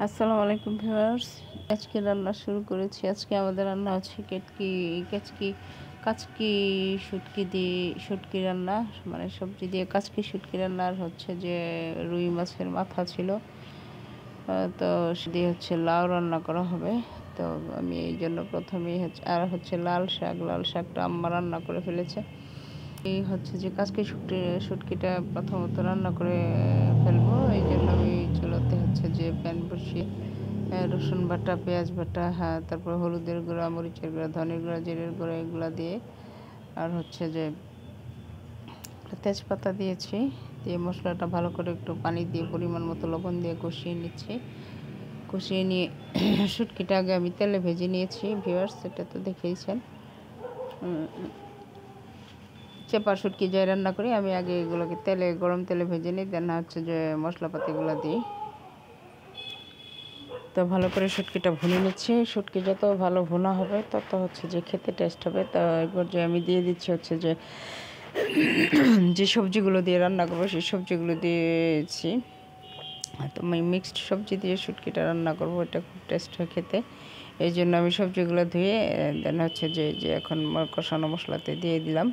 আসসালামু আলাইকুম ভিউয়ার্স। আজকে রান্না শুরু করেছি। আজকে আমাদের রান্না হচ্ছে কাচকি শুটকি দিয়ে শুটকি রান্না, মানে সবজি দিয়ে কাচকি শুটকি রান্না। আর হচ্ছে যে রুই মাছের মাথা ছিল, তো সেটি হচ্ছে লাউ রান্না করা হবে। তো আমি এই জন্য প্রথমেই হচ্ছে লাল শাকটা আম্মা রান্না করে ফেলেছে। এই হচ্ছে যে কাচকি শুটকিটা প্রথমত রান্না করে ফেলবো। এই জন্য আমি চুলাতে হচ্ছে যে প্যান বসিয়ে রসুন বাটা, পেঁয়াজ বাটা, হ্যাঁ, তারপর হলুদের গুঁড়া, মরিচের গুঁড়া, ধনের গুঁড়া, জিরের গুঁড়া, এগুলো দিয়ে আর হচ্ছে যে তেজপাতা দিয়েছি। দিয়ে মশলাটা ভালো করে একটু পানি দিয়ে পরিমাণ মতো লবণ দিয়ে কষিয়ে নিচ্ছি। কষিয়ে নিয়ে শুটকিটা আগে আমি তেলে ভেজে নিয়েছি ভিউয়ার্স, সেটা তো দেখেইছেন। চেপা শুটকি যাই রান্না করি আমি আগে এগুলোকে গরম তেলে ভেজে নিই, দেন হচ্ছে যে মশলাপাতিগুলো দিই। তো ভালো করে শুটকিটা ভুনে নিচ্ছি। শুটকি যত ভালো ভুনা হবে তত হচ্ছে যে খেতে টেস্ট হবে। তো এরপর যে আমি দিয়ে দিচ্ছি হচ্ছে যে যে সবজিগুলো দিয়ে রান্না করবো সেই সবজিগুলো দিয়েছি। তো আমি মিক্সড সবজি দিয়ে শুটকিটা রান্না করবো, এটা খুব টেস্ট হয় খেতে। এই জন্য আমি সবজিগুলো ধুয়ে দেন হচ্ছে যে এখন কষানো মশলাতে দিয়ে দিলাম।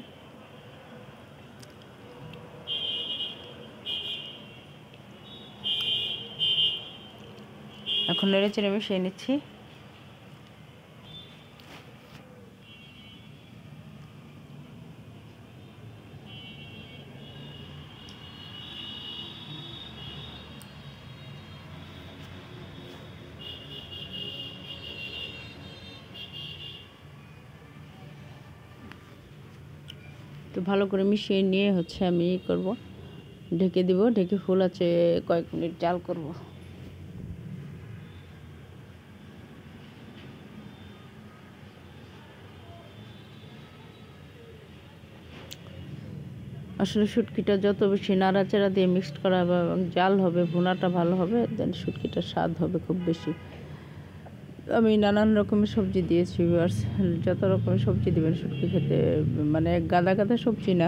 এখন নেড়ে চেড়ে মিশিয়ে নিচ্ছি। তো ভালো করে মিশিয়ে নিয়ে হচ্ছে আমি করব, ঢেকে দিব। ঢেকে ফুল আছে কয়েক মিনিট জাল করব। আসলে শুটকিটা যত বেশি নাড়াচাড়া দিয়ে মিক্সড করা হবে এবং জাল হবে, ভুনাটা ভালো হবে, দেন শুটকিটার স্বাদ হবে খুব বেশি। আমি নানান রকমের সবজি দিয়েছি ভিউয়ার্স। যত রকমের সবজি দেবেন শুটকি খেতে, মানে গাদা গাদা সবজি না,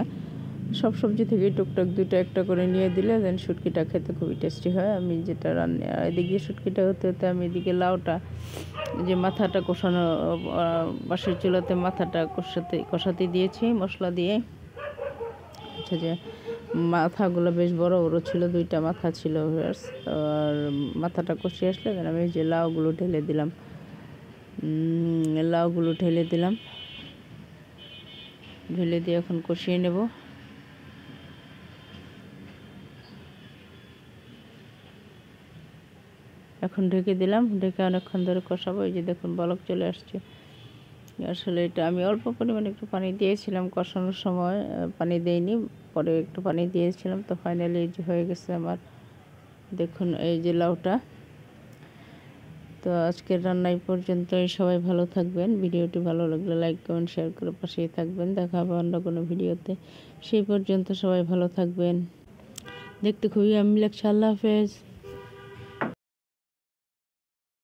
সব সবজি থেকে টুকটাক দুটো একটা করে নিয়ে দিলে দেন শুটকিটা খেতে খুবই টেস্টি হয়। আমি যেটা এদিকে শুটকিটা হতে হতে আমি এদিকে লাউটা, যে মাথাটা কষানো, বাঁশের চুলাতে মাথাটা কষাতে দিয়েছি মশলা দিয়ে। হচ্ছে যে মাথাগুলো বেশ বড় বড় ছিল, দুইটা মাথা ছিল ভিউয়ার্স। আর মাথাটা কষিয়ে আসলে দেন আমি যে লাউগুলো ঢেলে দিলাম, ঢেলে দিয়ে এখন কষিয়ে নেব। এখন ঢেকে দিলাম, ঢেকে অনেকক্ষণ ধরে কষাবো। এই যে দেখুন বলক চলে আসছে। আসলে এটা আমি অল্প পরিমাণে একটু পানি দিয়েছিলাম কষানোর সময়, পানি দেইনি, পরে একটু পানি দিয়েছিলাম। তো ফাইনালি এই যে হয়ে গেছে আমার, দেখুন এই যে লাউটা। তো আজকের রান্না এই পর্যন্তই। সবাই ভালো থাকবেন। ভিডিওটি ভালো লাগলে লাইক, কমেন্ট, শেয়ার করে পাশেই থাকবেন। দেখা হবে অন্য কোনো ভিডিওতে। সেই পর্যন্ত সবাই ভালো থাকবেন। দেখতে খুবই আমি লাগছে। আল্লাহ হাফেজ।